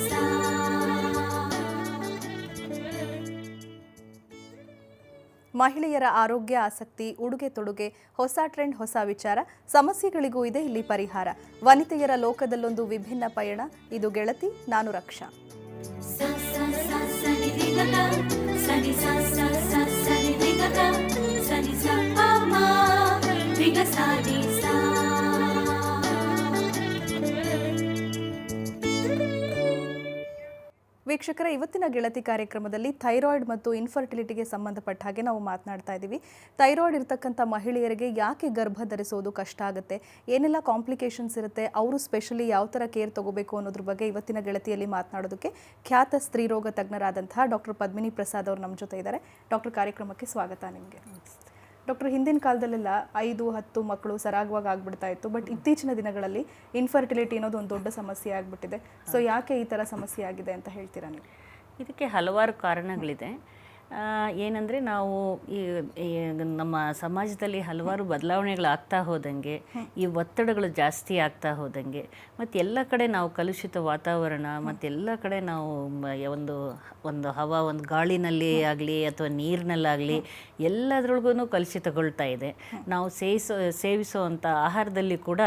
सा। ಮಹಿಳೆಯರ ಆರೋಗ್ಯ, ಆಸಕ್ತಿ, ಉಡುಗೆ ತೊಡುಗೆ, ಹೊಸ ಟ್ರೆಂಡ್, ಹೊಸ ವಿಚಾರ, ಸಮಸ್ಯೆಗಳಿಗೂ ಇದೆ ಇಲ್ಲಿ ಪರಿಹಾರ. ವನಿತೆಯರ ಲೋಕದಲ್ಲೊಂದು ವಿಭಿನ್ನ ಪಯಣ. ಇದು ಗೆಳತಿ, ನಾನು ರಕ್ಷಾ. ವೀಕ್ಷಕರ, ಇವತ್ತಿನ ಗೆಳತಿ ಕಾರ್ಯಕ್ರಮದಲ್ಲಿ ಥೈರಾಯ್ಡ್ ಮತ್ತು ಇನ್ಫರ್ಟಿಲಿಟಿಗೆ ಸಂಬಂಧಪಟ್ಟ ಹಾಗೆ ನಾವು ಮಾತನಾಡ್ತಾ ಇದ್ದೀವಿ. ಥೈರಾಯ್ಡ್ ಇರತಕ್ಕಂಥ ಮಹಿಳೆಯರಿಗೆ ಯಾಕೆ ಗರ್ಭ ಧರಿಸೋದು ಕಷ್ಟ ಆಗುತ್ತೆ, ಏನೆಲ್ಲ ಕಾಂಪ್ಲಿಕೇಶನ್ಸ್ ಇರುತ್ತೆ, ಅವರು ಸ್ಪೆಷಲಿ ಯಾವ ಥರ ಕೇರ್ ತಗೋಬೇಕು ಅನ್ನೋದ್ರ ಬಗ್ಗೆ ಇವತ್ತಿನ ಗೆಳತಿಯಲ್ಲಿ ಮಾತನಾಡೋದಕ್ಕೆ ಖ್ಯಾತ ಸ್ತ್ರೀರೋಗ ತಜ್ಞರಾದಂತಹ ಡಾಕ್ಟರ್ ಪದ್ಮಿನಿ ಪ್ರಸಾದ್ ಅವರು ನಮ್ಮ ಜೊತೆ ಇದ್ದಾರೆ. ಡಾಕ್ಟರ್, ಕಾರ್ಯಕ್ರಮಕ್ಕೆ ಸ್ವಾಗತ ನಿಮಗೆ. ಡಾಕ್ಟರ್, ಹಿಂದಿನ ಕಾಲದಲ್ಲೆಲ್ಲ 5-10 ಮಕ್ಕಳು ಸರಾಗವಾಗಿ ಆಗ್ಬಿಡ್ತಾ ಇತ್ತು. ಬಟ್ ಇತ್ತೀಚಿನ ದಿನಗಳಲ್ಲಿ ಇನ್ಫರ್ಟಿಲಿಟಿ ಅನ್ನೋದು ಒಂದು ದೊಡ್ಡ ಸಮಸ್ಯೆ ಆಗಿಬಿಟ್ಟಿದೆ. ಸೊ ಯಾಕೆ ಈ ಥರ ಸಮಸ್ಯೆ ಆಗಿದೆ ಅಂತ ಹೇಳ್ತೀರಾ ನೀವು? ಇದಕ್ಕೆ ಹಲವಾರು ಕಾರಣಗಳಿದೆ. ಏನಂದರೆ ನಾವು ಈ ನಮ್ಮ ಸಮಾಜದಲ್ಲಿ ಹಲವಾರು ಬದಲಾವಣೆಗಳಾಗ್ತಾ ಹೋದಂಗೆ, ಈ ಒತ್ತಡಗಳು ಜಾಸ್ತಿ ಆಗ್ತಾ ಹೋದಂಗೆ, ಮತ್ತು ಎಲ್ಲ ಕಡೆ ನಾವು ಕಲುಷಿತ ವಾತಾವರಣ, ಮತ್ತು ಕಡೆ ನಾವು ಒಂದು ಹವಾ, ಒಂದು ಗಾಳಿನಲ್ಲಿ ಆಗಲಿ ಅಥವಾ ನೀರಿನಲ್ಲಾಗಲಿ ಎಲ್ಲದ್ರೊಳಗೂ ಕಲುಷಿತಗೊಳ್ತಾ ಇದೆ. ನಾವು ಸೇವಿಸುವಂಥ ಆಹಾರದಲ್ಲಿ ಕೂಡ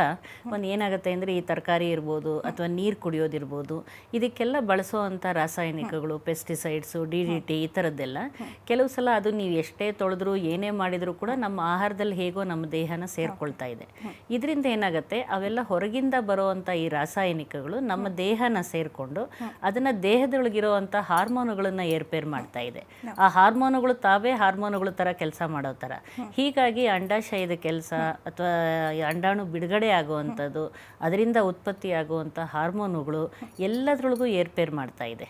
ಏನಾಗುತ್ತೆ ಅಂದರೆ, ಈ ತರಕಾರಿ ಇರ್ಬೋದು ಅಥವಾ ನೀರು ಕುಡಿಯೋದಿರ್ಬೋದು, ಇದಕ್ಕೆಲ್ಲ ಬಳಸೋವಂಥ ರಾಸಾಯನಿಕಗಳು, ಪೆಸ್ಟಿಸೈಡ್ಸು, DDT ಈ ಥರದ್ದೆಲ್ಲ ಕೆಲವು ಸಲ ಅದು ನೀವು ಎಷ್ಟೇ ತೊಳೆದ್ರೂ ಏನೇ ಮಾಡಿದರೂ ಕೂಡ ನಮ್ಮ ಆಹಾರದಲ್ಲಿ ಹೇಗೋ ನಮ್ಮ ದೇಹನ ಸೇರ್ಕೊಳ್ತಾ ಇದೆ. ಇದರಿಂದ ಏನಾಗುತ್ತೆ, ಅವೆಲ್ಲ ಹೊರಗಿಂದ ಬರುವಂಥ ಈ ರಾಸಾಯನಿಕಗಳು ನಮ್ಮ ದೇಹನ ಸೇರಿಕೊಂಡು ಅದನ್ನು ದೇಹದೊಳಗಿರುವಂಥ ಹಾರ್ಮೋನುಗಳನ್ನು ಏರ್ಪೇರು ಮಾಡ್ತಾ ಇದೆ. ಆ ಹಾರ್ಮೋನುಗಳು ತಾವೇ ಹಾರ್ಮೋನುಗಳ ಥರ ಕೆಲಸ ಮಾಡೋ ಥರ. ಹೀಗಾಗಿ ಅಂಡಾಶಯದ ಕೆಲಸ ಅಥವಾ ಅಂಡಾಣು ಬಿಡುಗಡೆ ಆಗುವಂಥದ್ದು, ಅದರಿಂದ ಉತ್ಪತ್ತಿ ಆಗುವಂಥ ಹಾರ್ಮೋನುಗಳು ಎಲ್ಲದರೊಳಗೂ ಏರ್ಪೇರು ಮಾಡ್ತಾ ಇದೆ.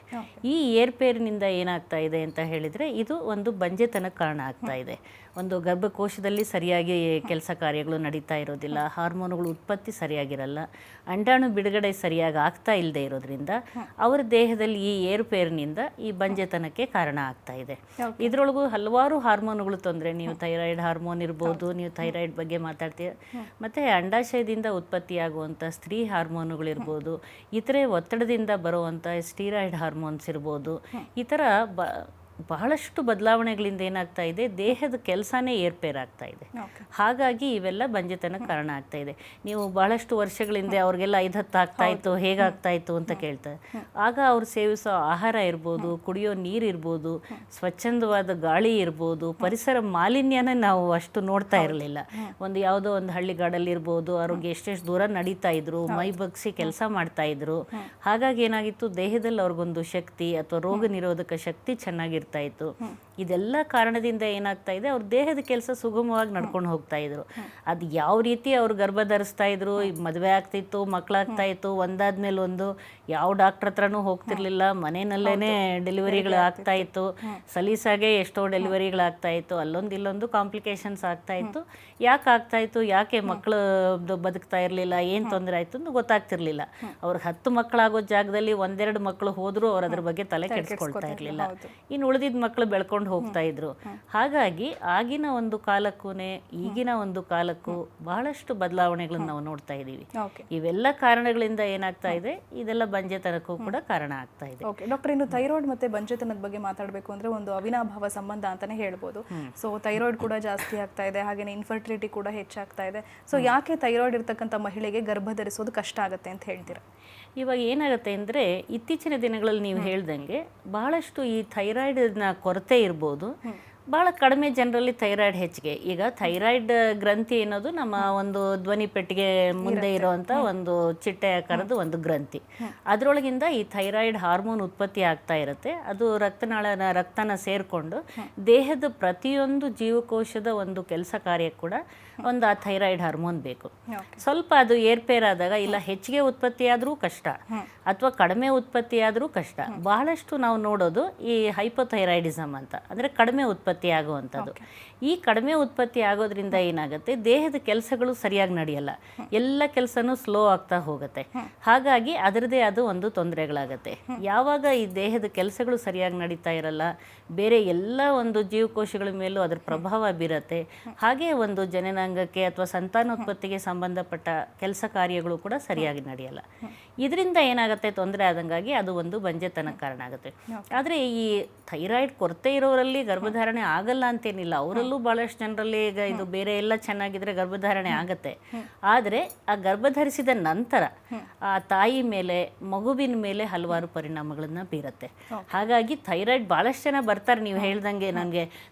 ಈ ಏರ್ಪೇರಿನಿಂದ ಏನಾಗ್ತಾ ಇದೆ ಅಂತ ಹೇಳಿದರೆ, ಇದು ಒಂದು ಬಂಜೆತನಕ್ಕೆ ಕಾರಣ ಆಗ್ತಾ ಇದೆ. ಒಂದು ಗರ್ಭಕೋಶದಲ್ಲಿ ಸರಿಯಾಗಿ ಕೆಲಸ ಕಾರ್ಯಗಳು ನಡೀತಾ ಇರೋದಿಲ್ಲ, ಹಾರ್ಮೋನುಗಳು ಉತ್ಪತ್ತಿ ಸರಿಯಾಗಿರಲ್ಲ, ಅಂಡಾಣು ಬಿಡುಗಡೆ ಸರಿಯಾಗಿ ಆಗ್ತಾ ಇಲ್ಲದೆ ಇರೋದ್ರಿಂದ ಅವರ ದೇಹದಲ್ಲಿ ಈ ಏರುಪೇರಿನಿಂದ ಈ ಬಂಜೆತನಕ್ಕೆ ಕಾರಣ ಆಗ್ತಾ ಇದೆ. ಇದರೊಳಗೂ ಹಲವಾರು ಹಾರ್ಮೋನುಗಳು ತೊಂದರೆ. ನೀವು ಥೈರಾಯ್ಡ್ ಹಾರ್ಮೋನ್ ಇರ್ಬೋದು, ನೀವು ಥೈರಾಯ್ಡ್ ಬಗ್ಗೆ ಮಾತಾಡ್ತೀರ, ಮತ್ತು ಅಂಡಾಶಯದಿಂದ ಉತ್ಪತ್ತಿಯಾಗುವಂಥ ಸ್ತ್ರೀ ಹಾರ್ಮೋನುಗಳಿರ್ಬೋದು, ಇತರೆ ಒತ್ತಡದಿಂದ ಬರುವಂಥ ಸ್ಟೀರಾಯ್ಡ್ ಹಾರ್ಮೋನ್ಸ್ ಇರ್ಬೋದು. ಈ ಥರ ಬಹಳಷ್ಟು ಬದಲಾವಣೆಗಳಿಂದ ಏನಾಗ್ತಾ ಇದೆ, ದೇಹದ ಕೆಲಸನೇ ಏರ್ಪೇರಾಗ್ತಾ ಇದೆ. ಹಾಗಾಗಿ ಇವೆಲ್ಲ ಬಂಜೆತನಕ್ಕೆ ಕಾರಣ ಆಗ್ತಾ ಇದೆ. ನೀವು ಬಹಳಷ್ಟು ವರ್ಷಗಳಿಂದ ಅವ್ರಿಗೆಲ್ಲ 5-10 ಆಗ್ತಾ ಇತ್ತು, ಹೇಗಾಗ್ತಾ ಇತ್ತು ಅಂತ ಕೇಳ್ತಾರೆ. ಆಗ ಅವ್ರು ಸೇವಿಸೋ ಆಹಾರ ಇರ್ಬೋದು, ಕುಡಿಯೋ ನೀರು ಇರ್ಬೋದು, ಸ್ವಚ್ಛಂದವಾದ ಗಾಳಿ ಇರ್ಬೋದು, ಪರಿಸರ ಮಾಲಿನ್ಯನ ನಾವು ಅಷ್ಟು ನೋಡ್ತಾ ಇರಲಿಲ್ಲ. ಯಾವುದೋ ಒಂದು ಹಳ್ಳಿಗಾಡಲ್ಲಿ ಇರ್ಬೋದು, ಅವ್ರಿಗೆ ಎಷ್ಟೆಷ್ಟು ದೂರ ನಡೀತಾ ಇದ್ರು, ಮೈ ಬಗ್ಸಿ ಕೆಲಸ ಮಾಡ್ತಾ ಇದ್ರು. ಹಾಗಾಗಿ ಏನಾಗಿತ್ತು, ದೇಹದಲ್ಲಿ ಅವ್ರಿಗೊಂದು ಶಕ್ತಿ ಅಥವಾ ರೋಗ ನಿರೋಧಕ ಶಕ್ತಿ ಚೆನ್ನಾಗಿರ್ತಾ ಇತ್ತು. ಇದೆಲ್ಲ ಕಾರಣದಿಂದ ಏನಾಗ್ತಾ ಇದೆ, ಅವ್ರ ದೇಹದ ಕೆಲಸ ಸುಗಮವಾಗಿ ನಡ್ಕೊಂಡು ಹೋಗ್ತಾ ಇದ್ರು. ಅದು ಯಾವ ರೀತಿ ಅವ್ರು ಗರ್ಭ ಧರಿಸ್ತಾ ಇದ್ರು, ಮದುವೆ ಆಗ್ತಿತ್ತು, ಮಕ್ಕಳಾಗ್ತಾ ಇತ್ತು, ಒಂದಾದ್ಮೇಲೆ ಒಂದು, ಯಾವ ಡಾಕ್ಟರ್ ಹತ್ರನೂ ಹೋಗ್ತಿರ್ಲಿಲ್ಲ, ಮನೆಯಲ್ಲೇ ಡೆಲಿವರಿಗಳು ಆಗ್ತಾ ಇತ್ತು. ಸಲೀಸಾಗೆ ಎಷ್ಟೋ ಡೆಲಿವರಿಗಳಾಗ್ತಾ ಇತ್ತು, ಅಲ್ಲೊಂದು ಇಲ್ಲೊಂದು ಕಾಂಪ್ಲಿಕೇಶನ್ಸ್ ಆಗ್ತಾ ಇತ್ತು. ಯಾಕೆ ಆಗ್ತಾ ಇತ್ತು, ಯಾಕೆ ಮಕ್ಕಳು ಬದುಕ್ತಾ ಇರಲಿಲ್ಲ, ಏನು ತೊಂದರೆ ಆಯಿತು ಅಂತ ಗೊತ್ತಾಗ್ತಿರ್ಲಿಲ್ಲ. ಅವ್ರಿಗೆ 10 ಮಕ್ಕಳಾಗೋ ಜಾಗದಲ್ಲಿ 1-2 ಮಕ್ಕಳು ಹೋದರೂ ಅವ್ರು ಅದ್ರ ಬಗ್ಗೆ ತಲೆ ಕೆಡಿಸ್ಕೊಳ್ತಾ ಇರಲಿಲ್ಲ. ಇನ್ನು ಉಳಿದಿದ್ದ ಮಕ್ಕಳು ಬೆಳ್ಕೊಂಡು ಹೋಗ್ತಾ ಇದ್ರು. ಹಾಗಾಗಿ ಆಗಿನ ಒಂದು ಕಾಲಕ್ಕೂ ಈಗಿನ ಒಂದು ಕಾಲಕ್ಕೂ ಬಹಳಷ್ಟು ಬದಲಾವಣೆಗಳನ್ನು ನಾವು ನೋಡ್ತಾ ಇದ್ದೀವಿ. ಇವೆಲ್ಲ ಕಾರಣಗಳಿಂದ ಏನಾಗ್ತಾ ಇದೆ, ಇದೆಲ್ಲ ಬಂಜೆತನಕ್ಕೂ ಕೂಡ ಕಾರಣ ಆಗ್ತಾ ಇದೆ. ಡಾಕ್ಟರ್, ಇನ್ನು ಥೈರಾಯ್ಡ್ ಮತ್ತೆ ಬಂಜೆತನದ ಬಗ್ಗೆ ಮಾತಾಡಬೇಕು ಅಂದ್ರೆ ಒಂದು ಅವಿನಾಭಾವ ಸಂಬಂಧ ಅಂತಾನೆ ಹೇಳ್ಬೋದು. ಸೊ ಥೈರಾಯ್ಡ್ ಕೂಡ ಜಾಸ್ತಿ ಆಗ್ತಾ ಇದೆ, ಹಾಗೇನೆ ಇನ್ಫರ್ಟಿಲಿಟಿ ಕೂಡ ಹೆಚ್ಚಾಗ್ತಾ ಇದೆ. ಸೊ ಯಾಕೆ ಥೈರಾಯ್ಡ್ ಇರ್ತಕ್ಕಂಥ ಮಹಿಳೆಗೆ ಗರ್ಭ ಧರಿಸೋದು ಕಷ್ಟ ಆಗುತ್ತೆ ಅಂತ ಹೇಳ್ತೀರಾ? ಇವಾಗ ಏನಾಗುತ್ತೆ ಅಂದರೆ, ಇತ್ತೀಚಿನ ದಿನಗಳಲ್ಲಿ ನೀವು ಹೇಳ್ದಂಗೆ ಬಹಳಷ್ಟು ಈ ಥೈರಾಯ್ಡ್ನ ಕೊರತೆ ಇರ್ಬೋದು. ಭಾಳ ಕಡಿಮೆ ಜನರಲ್ಲಿ ಥೈರಾಯ್ಡ್ ಹೆಚ್ಚಿಗೆ. ಈಗ ಥೈರಾಯ್ಡ್ ಗ್ರಂಥಿ ಅನ್ನೋದು ನಮ್ಮ ಒಂದು ಧ್ವನಿ ಪೆಟ್ಟಿಗೆ ಮುಂದೆ ಇರುವಂಥ ಒಂದು ಚಿಟ್ಟೆ ಆಕಾರದ ಒಂದು ಗ್ರಂಥಿ. ಅದರೊಳಗಿಂದ ಈ ಥೈರಾಯ್ಡ್ ಹಾರ್ಮೋನ್ ಉತ್ಪತ್ತಿ ಆಗ್ತಾ ಇರುತ್ತೆ. ಅದು ರಕ್ತನ ಸೇರಿಕೊಂಡು ದೇಹದ ಪ್ರತಿಯೊಂದು ಜೀವಕೋಶದ ಒಂದು ಕೆಲಸ ಕಾರ್ಯ ಕೂಡ ಒಂದು ಆ ಥೈರಾಯ್ಡ್ ಹಾರ್ಮೋನ್ ಬೇಕು. ಸ್ವಲ್ಪ ಅದು ಏರ್ಪೇರಾದಾಗ, ಇಲ್ಲ ಹೆಚ್ಚಿಗೆ ಉತ್ಪತ್ತಿ ಆದರೂ ಕಷ್ಟ ಅಥವಾ ಕಡಿಮೆ ಉತ್ಪತ್ತಿ ಆದರೂ ಕಷ್ಟ. ಬಹಳಷ್ಟು ನಾವು ನೋಡೋದು ಈ ಹೈಪೋಥೈರಾಯ್ಡಿಸಮ್ ಅಂತ, ಅಂದರೆ ಕಡಿಮೆ ಉತ್ಪತ್ತಿ ಆಗುವಂಥದ್ದು. ಈ ಕಡಿಮೆ ಉತ್ಪತ್ತಿ ಆಗೋದ್ರಿಂದ ಏನಾಗುತ್ತೆ, ದೇಹದ ಕೆಲಸಗಳು ಸರಿಯಾಗಿ ನಡೆಯಲ್ಲ, ಎಲ್ಲ ಕೆಲಸನೂ ಸ್ಲೋ ಆಗ್ತಾ ಹೋಗುತ್ತೆ. ಹಾಗಾಗಿ ಅದರದೇ ಅದು ಒಂದು ತೊಂದರೆಗಳಾಗತ್ತೆ. ಯಾವಾಗ ಈ ದೇಹದ ಕೆಲಸಗಳು ಸರಿಯಾಗಿ ನಡೀತಾ ಇರಲ್ಲ, ಬೇರೆ ಎಲ್ಲ ಒಂದು ಜೀವಕೋಶಗಳ ಮೇಲೂ ಅದರ ಪ್ರಭಾವ ಬೀರತ್ತೆ. ಹಾಗೆ ಒಂದು ಜನನಾಂಗಕ್ಕೆ ಅಥವಾ ಸಂತಾನೋತ್ಪತ್ತಿಗೆ ಸಂಬಂಧಪಟ್ಟ ಕೆಲಸ ಕಾರ್ಯಗಳು ಕೂಡ ಸರಿಯಾಗಿ ನಡೆಯಲ್ಲ. ಇದರಿಂದ ಏನಾಗುತ್ತೆ, ತೊಂದರೆ ಆದಂಗಾಗಿ ಅದು ಒಂದು ಬಂಜೆತನಕ್ಕೆ ಕಾರಣ ಆಗುತ್ತೆ. ಆದರೆ ಈ ಥೈರಾಯ್ಡ್ ಕೊರತೆ ಇರೋರಲ್ಲಿ ಗರ್ಭಧಾರಣೆ ಆಗಲ್ಲ ಅಂತೇನಿಲ್ಲ, ಅವರಲ್ಲೂ ಭಾಳಷ್ಟು ಜನರಲ್ಲಿ ಈಗ ಇದು ಬೇರೆ ಎಲ್ಲ ಚೆನ್ನಾಗಿದ್ರೆ ಗರ್ಭಧಾರಣೆ ಆಗುತ್ತೆ. ಆದರೆ ಆ ಗರ್ಭಧರಿಸಿದ ನಂತರ ಆ ತಾಯಿ ಮೇಲೆ ಮಗುವಿನ ಮೇಲೆ ಹಲವಾರು ಪರಿಣಾಮಗಳನ್ನು ಬೀರುತ್ತೆ. ಹಾಗಾಗಿ ಥೈರಾಯ್ಡ್ ಭಾಳಷ್ಟು ಜನ ಬರ್ತಾರೆ, ನೀವು ಹೇಳ್ದಂಗೆ ನನಗೆ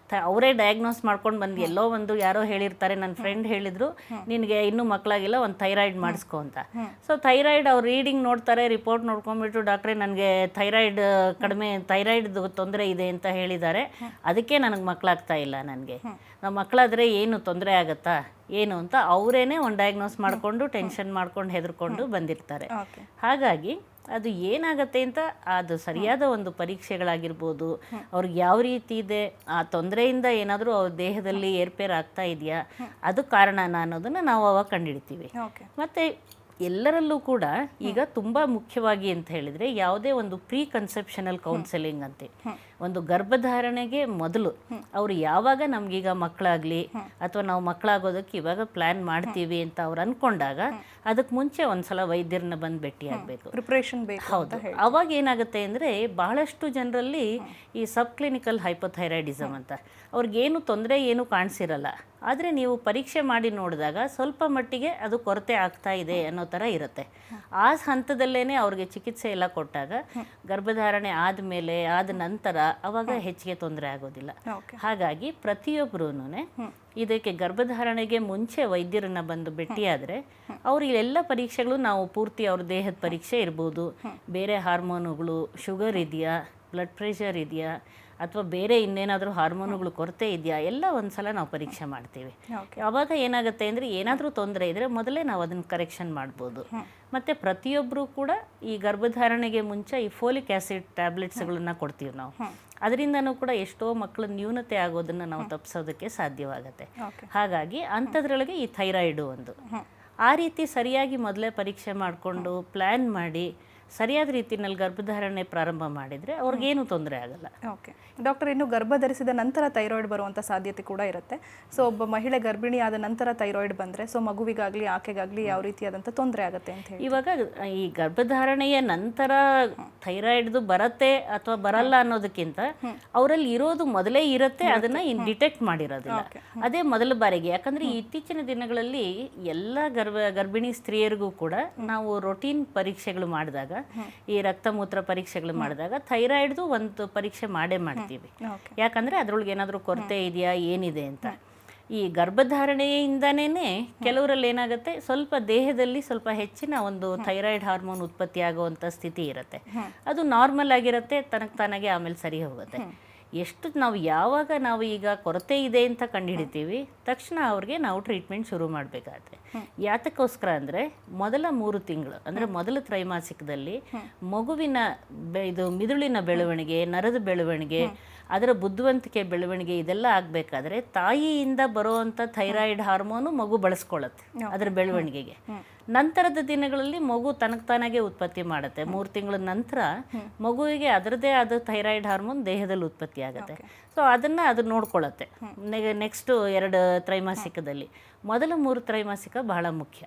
ಅವರೇ ಡಯಾಗ್ನೋಸ್ ಮಾಡ್ಕೊಂಡು ಬಂದು ಎಲ್ಲೋ ಒಂದು ಯಾರೋ ಹೇಳಿರ್ತಾರೆ, ನನ್ನ ಫ್ರೆಂಡ್ ಹೇಳಿದ್ರು ನಿನಗೆ ಇನ್ನೂ ಮಕ್ಕಳಾಗಿಲ್ಲ, ಒಂದು ಥೈರಾಯ್ಡ್ ಮಾಡಿಸ್ಕೊ ಅಂತ. ಸೊ ಥೈರಾಯ್ಡ್ ಅವ್ರು ರೀಡಿಂಗ್ ನೋಡ್ತಾರೆ, ರಿಪೋರ್ಟ್ ನೋಡ್ಕೊಂಡ್ಬಿಟ್ಟು ಡಾಕ್ಟ್ರೇ ನನಗೆ ಥೈರಾಯ್ಡ್ ಕಡಿಮೆ, ಥೈರಾಯ್ಡ್ದು ತೊಂದರೆ ಇದೆ ಅಂತ ಹೇಳಿದ್ದಾರೆ, ಅದಕ್ಕೆ ನನಗೆ ಮಕ್ಕಳಾಗ್ತಾ ಇಲ್ಲ, ನನಗೆ ನಮ್ಮ ಮಕ್ಕಳಾದರೆ ಏನು ತೊಂದರೆ ಆಗುತ್ತಾ ಏನು ಅಂತ ಅವರೇನೆ ಒಂದು ಡಯಾಗ್ನೋಸ್ ಮಾಡಿಕೊಂಡು ಟೆನ್ಷನ್ ಮಾಡ್ಕೊಂಡು ಹೆದರ್ಕೊಂಡು ಬಂದಿರ್ತಾರೆ. ಹಾಗಾಗಿ ಅದು ಏನಾಗತ್ತೆ ಅಂತ ಅದು ಸರಿಯಾದ ಒಂದು ಪರೀಕ್ಷೆಗಳಾಗಿರ್ಬೋದು, ಅವ್ರಿಗೆ ಯಾವ ರೀತಿ ಇದೆ, ಆ ತೊಂದರೆಯಿಂದ ಏನಾದರೂ ಅವ್ರ ದೇಹದಲ್ಲಿ ಏರ್ಪೇರ್ ಆಗ್ತಾ ಇದೆಯಾ, ಅದು ಕಾರಣನ ಅನ್ನೋದನ್ನು ನಾವು ಅವಾಗ ಕಂಡುಹಿಡಿತೀವಿ. ಮತ್ತು ಎಲ್ಲರಲ್ಲೂ ಕೂಡ ಈಗ ತುಂಬ ಮುಖ್ಯವಾಗಿ ಅಂತ ಹೇಳಿದರೆ ಯಾವುದೇ ಒಂದು ಪ್ರೀ ಕನ್ಸೆಪ್ಷನಲ್ ಕೌನ್ಸೆಲಿಂಗ್ ಅಂತೆ, ಒಂದು ಗರ್ಭಧಾರಣೆಗೆ ಮೊದಲು ಅವರು ಯಾವಾಗ ನಮಗೀಗ ಮಕ್ಕಳಾಗಲಿ ಅಥವಾ ನಾವು ಮಕ್ಕಳಾಗೋದಕ್ಕೆ ಇವಾಗ ಪ್ಲ್ಯಾನ್ ಮಾಡ್ತೀವಿ ಅಂತ ಅವ್ರು ಅಂದ್ಕೊಂಡಾಗ ಅದಕ್ಕೆ ಮುಂಚೆ ಒಂದ್ಸಲ ವೈದ್ಯರನ್ನ ಬಂದು ಭೇಟಿ ಆಗಬೇಕು, ಪ್ರಿಪ್ರೇಷನ್ ಬೇಕು. ಹೌದು. ಅವಾಗ ಏನಾಗುತ್ತೆ ಅಂದರೆ ಭಾಳಷ್ಟು ಜನರಲ್ಲಿ ಈ ಸಬ್ ಕ್ಲಿನಿಕಲ್ ಹೈಪೋಥೈರಾಯ್ಡಿಸಮ್ ಅಂತ ಅವ್ರಿಗೇನು ತೊಂದರೆ ಏನು ಕಾಣಿಸಿರಲ್ಲ, ಆದರೆ ನೀವು ಪರೀಕ್ಷೆ ಮಾಡಿ ನೋಡಿದಾಗ ಸ್ವಲ್ಪ ಮಟ್ಟಿಗೆ ಅದು ಕೊರತೆ ಆಗ್ತಾ ಇದೆ ಅನ್ನೋ ಥರ ಇರುತ್ತೆ. ಆ ಹಂತದಲ್ಲೇ ಅವ್ರಿಗೆ ಚಿಕಿತ್ಸೆ ಎಲ್ಲ ಕೊಟ್ಟಾಗ ಗರ್ಭಧಾರಣೆ ಆದಮೇಲೆ ಆದ ನಂತರ ಅವಾಗ ಹೆಚ್ಚಿಗೆ ತೊಂದರೆ ಆಗೋದಿಲ್ಲ. ಹಾಗಾಗಿ ಪ್ರತಿಯೊಬ್ಬರೂ ಇದಕ್ಕೆ ಗರ್ಭಧಾರಣೆಗೆ ಮುಂಚೆ ವೈದ್ಯರನ್ನ ಬಂದು ಭೇಟಿಯಾದರೆ ಅವ್ರು ಎಲ್ಲ ಪರೀಕ್ಷೆಗಳು ನಾವು ಪೂರ್ತಿ ಅವ್ರ ದೇಹದ ಪರೀಕ್ಷೆ ಇರ್ಬೋದು, ಬೇರೆ ಹಾರ್ಮೋನುಗಳು, ಶುಗರ್ ಇದೆಯಾ, ಬ್ಲಡ್ ಪ್ರೆಷರ್ ಇದೆಯಾ, ಅಥವಾ ಬೇರೆ ಇನ್ನೇನಾದರೂ ಹಾರ್ಮೋನುಗಳು ಕೊರತೆ ಇದೆಯಾ, ಎಲ್ಲ ಒಂದು ಸಲ ನಾವು ಪರೀಕ್ಷೆ ಮಾಡ್ತೀವಿ. ಆವಾಗ ಏನಾಗುತ್ತೆ ಅಂದರೆ ಏನಾದರೂ ತೊಂದರೆ ಇದ್ದರೆ ಮೊದಲೇ ನಾವು ಅದನ್ನು ಕರೆಕ್ಷನ್ ಮಾಡ್ಬೋದು. ಮತ್ತು ಪ್ರತಿಯೊಬ್ಬರೂ ಕೂಡ ಈ ಗರ್ಭಧಾರಣೆಗೆ ಮುಂಚೆ ಈ ಫೋಲಿಕ್ ಆ್ಯಸಿಡ್ ಟ್ಯಾಬ್ಲೆಟ್ಸ್ಗಳನ್ನ ಕೊಡ್ತೀವಿ ನಾವು, ಅದರಿಂದನೂ ಕೂಡ ಎಷ್ಟೋ ಮಕ್ಕಳ ನ್ಯೂನತೆ ಆಗೋದನ್ನು ನಾವು ತಪ್ಪಿಸೋದಕ್ಕೆ ಸಾಧ್ಯವಾಗುತ್ತೆ. ಹಾಗಾಗಿ ಅಂಥದ್ರೊಳಗೆ ಈ ಥೈರಾಯ್ಡು ಒಂದು. ಆ ರೀತಿ ಸರಿಯಾಗಿ ಮೊದಲೇ ಪರೀಕ್ಷೆ ಮಾಡಿಕೊಂಡು ಪ್ಲ್ಯಾನ್ ಮಾಡಿ ಸರಿಯಾದ ರೀತಿಯಲ್ಲಿ ಗರ್ಭಧಾರಣೆ ಪ್ರಾರಂಭ ಮಾಡಿದರೆ ಅವ್ರಿಗೇನು ತೊಂದರೆ ಆಗಲ್ಲ. ಓಕೆ ಡಾಕ್ಟರ್, ಇನ್ನು ಗರ್ಭ ಧರಿಸಿದ ನಂತರ ಥೈರಾಯ್ಡ್ ಬರುವಂಥ ಸಾಧ್ಯತೆ ಕೂಡ ಇರುತ್ತೆ. ಸೊ ಒಬ್ಬ ಮಹಿಳೆ ಗರ್ಭಿಣಿ ಆದ ನಂತರ ಥೈರಾಯ್ಡ್ ಬಂದರೆ ಸೊ ಮಗುವಿಗಾಗಲಿ ಆಕೆಗಾಗಲಿ ಯಾವ ರೀತಿಯಾದಂಥ ತೊಂದರೆ ಆಗುತ್ತೆ ಅಂತ ಹೇಳಿ. ಇವಾಗ ಈ ಗರ್ಭಧಾರಣೆಯ ನಂತರ ಥೈರಾಯ್ಡ್ದು ಬರುತ್ತೆ ಅಥವಾ ಬರಲ್ಲ ಅನ್ನೋದಕ್ಕಿಂತ ಅವರಲ್ಲಿ ಇರೋದು ಮೊದಲೇ ಇರುತ್ತೆ, ಅದನ್ನು ಡಿಟೆಕ್ಟ್ ಮಾಡಿರೋದಿಲ್ಲ. ಅದೇ ಮೊದಲ ಬಾರಿಗೆ, ಯಾಕಂದರೆ ಇತ್ತೀಚಿನ ದಿನಗಳಲ್ಲಿ ಎಲ್ಲ ಗರ್ಭಿಣಿ ಸ್ತ್ರೀಯರಿಗೂ ಕೂಡ ನಾವು ರೊಟೀನ್ ಪರೀಕ್ಷೆಗಳು ಮಾಡಿದಾಗ, ಈ ರಕ್ತ ಮೂತ್ರ ಪರೀಕ್ಷೆಗಳು ಮಾಡಿದಾಗ ಥೈರಾಯ್ಡ್ದು ಒಂದು ಪರೀಕ್ಷೆ ಮಾಡೇ ಮಾಡ್ತೀವಿ. ಯಾಕಂದರೆ ಅದರೊಳಗೆ ಏನಾದರೂ ಕೊರತೆ ಇದೆಯಾ ಏನಿದೆ ಅಂತ. ಈ ಗರ್ಭಧಾರಣೆಯಿಂದನೇ ಕೆಲವರಲ್ಲಿ ಏನಾಗುತ್ತೆ, ಸ್ವಲ್ಪ ದೇಹದಲ್ಲಿ ಸ್ವಲ್ಪ ಹೆಚ್ಚಿನ ಒಂದು ಥೈರಾಯ್ಡ್ ಹಾರ್ಮೋನ್ ಉತ್ಪತ್ತಿ ಆಗುವಂಥ ಸ್ಥಿತಿ ಇರುತ್ತೆ. ಅದು ನಾರ್ಮಲ್ ಆಗಿರುತ್ತೆ, ತಾನಾಗೆ ಆಮೇಲೆ ಸರಿ ಹೋಗುತ್ತೆ. ಎಷ್ಟು ನಾವು ಯಾವಾಗ ನಾವು ಈಗ ಕೊರತೆ ಇದೆ ಅಂತ ಕಂಡುಹಿಡಿತೀವಿ ತಕ್ಷಣ ಅವ್ರಿಗೆ ನಾವು ಟ್ರೀಟ್ಮೆಂಟ್ ಶುರು ಮಾಡಬೇಕಾದ್ರೆ, ಯಾತಕ್ಕೋಸ್ಕರ ಅಂದರೆ ಮೊದಲ 3 ತಿಂಗಳು ಅಂದರೆ ಮೊದಲ ತ್ರೈಮಾಸಿಕದಲ್ಲಿ ಮಗುವಿನ ಇದು ಮಿದುಳಿನ ಬೆಳವಣಿಗೆ, ನರದ ಬೆಳವಣಿಗೆ, ಅದರ ಬುದ್ಧಿವಂತಿಕೆ ಬೆಳವಣಿಗೆ ಇದೆಲ್ಲ ಆಗಬೇಕಾದ್ರೆ ತಾಯಿಯಿಂದ ಬರುವಂಥ ಥೈರಾಯ್ಡ್ ಹಾರ್ಮೋನು ಮಗು ಬಳಸ್ಕೊಳ್ಳುತ್ತೆ ಅದರ ಬೆಳವಣಿಗೆಗೆ. ನಂತರದ ದಿನಗಳಲ್ಲಿ ಮಗು ತಾನಾಗೆ ಉತ್ಪತ್ತಿ ಮಾಡುತ್ತೆ. 3 ತಿಂಗಳ ನಂತರ ಮಗುವಿಗೆ ಅದರದೇ ಆದ ಥೈರಾಯ್ಡ್ ಹಾರ್ಮೋನ್ ದೇಹದಲ್ಲಿ ಉತ್ಪತ್ತಿ ಆಗುತ್ತೆ. ಸೊ ಅದು ನೋಡ್ಕೊಳ್ಳುತ್ತೆ ನೆಕ್ಸ್ಟ್ 2 ತ್ರೈಮಾಸಿಕದಲ್ಲಿ. ಮೊದಲ 3 ತ್ರೈಮಾಸಿಕ ಬಹಳ ಮುಖ್ಯ.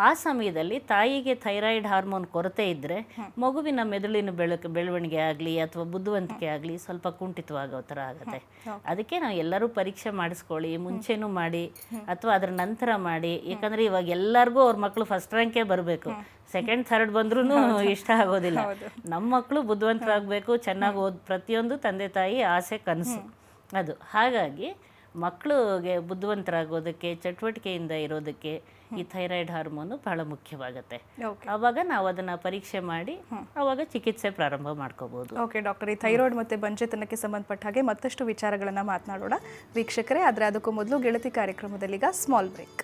ಆ ಸಮಯದಲ್ಲಿ ತಾಯಿಗೆ ಥೈರಾಯ್ಡ್ ಹಾರ್ಮೋನ್ ಕೊರತೆ ಇದ್ದರೆ ಮಗುವಿನ ಮೆದುಳಿನ ಬೆಳವಣಿಗೆ ಆಗಲಿ ಅಥವಾ ಬುದ್ಧಿವಂತಿಕೆ ಆಗಲಿ ಸ್ವಲ್ಪ ಕುಂಠಿತವಾಗೋ ಥರ ಆಗುತ್ತೆ. ಅದಕ್ಕೆ ನಾವು ಎಲ್ಲರೂ ಪರೀಕ್ಷೆ ಮಾಡಿಸ್ಕೊಳ್ಳಿ, ಮುಂಚೆನೂ ಮಾಡಿ ಅಥವಾ ಅದರ ನಂತರ ಮಾಡಿ. ಯಾಕಂದರೆ ಇವಾಗ ಎಲ್ಲರಿಗೂ ಅವ್ರ ಮಕ್ಕಳು ಫಸ್ಟ್ ರ್ಯಾಂಕೇ ಬರಬೇಕು, ಸೆಕೆಂಡ್ ಥರ್ಡ್ ಬಂದ್ರೂ ಇಷ್ಟ ಆಗೋದಿಲ್ಲ. ನಮ್ಮ ಮಕ್ಕಳು ಬುದ್ಧಿವಂತರಾಗಬೇಕು, ಚೆನ್ನಾಗಿ ಪ್ರತಿಯೊಂದು ತಂದೆ ತಾಯಿ ಆಸೆ ಕನಸು ಅದು. ಹಾಗಾಗಿ ಮಕ್ಕಳಿಗೆ ಬುದ್ಧಿವಂತರಾಗೋದಕ್ಕೆ, ಚಟುವಟಿಕೆಯಿಂದ ಇರೋದಕ್ಕೆ ಈ ಥೈರಾಯ್ಡ್ ಹಾರ್ಮೋನು ಬಹಳ ಮುಖ್ಯವಾಗುತ್ತೆ. ಆವಾಗ ನಾವು ಅದನ್ನು ಪರೀಕ್ಷೆ ಮಾಡಿ ಆವಾಗ ಚಿಕಿತ್ಸೆ ಪ್ರಾರಂಭ ಮಾಡ್ಕೋಬಹುದು. ಓಕೆ ಡಾಕ್ಟರ್, ಈ ಥೈರಾಯ್ಡ್ ಮತ್ತು ಬಂಜೆತನಕ್ಕೆ ಸಂಬಂಧಪಟ್ಟ ಹಾಗೆ ಮತ್ತಷ್ಟು ವಿಚಾರಗಳನ್ನು ಮಾತನಾಡೋಣ ವೀಕ್ಷಕರೇ. ಆದರೆ ಅದಕ್ಕೂ ಮೊದಲು ಗೆಳತಿ ಕಾರ್ಯಕ್ರಮದಲ್ಲೀಗ ಸ್ಮಾಲ್ ಬ್ರೇಕ್.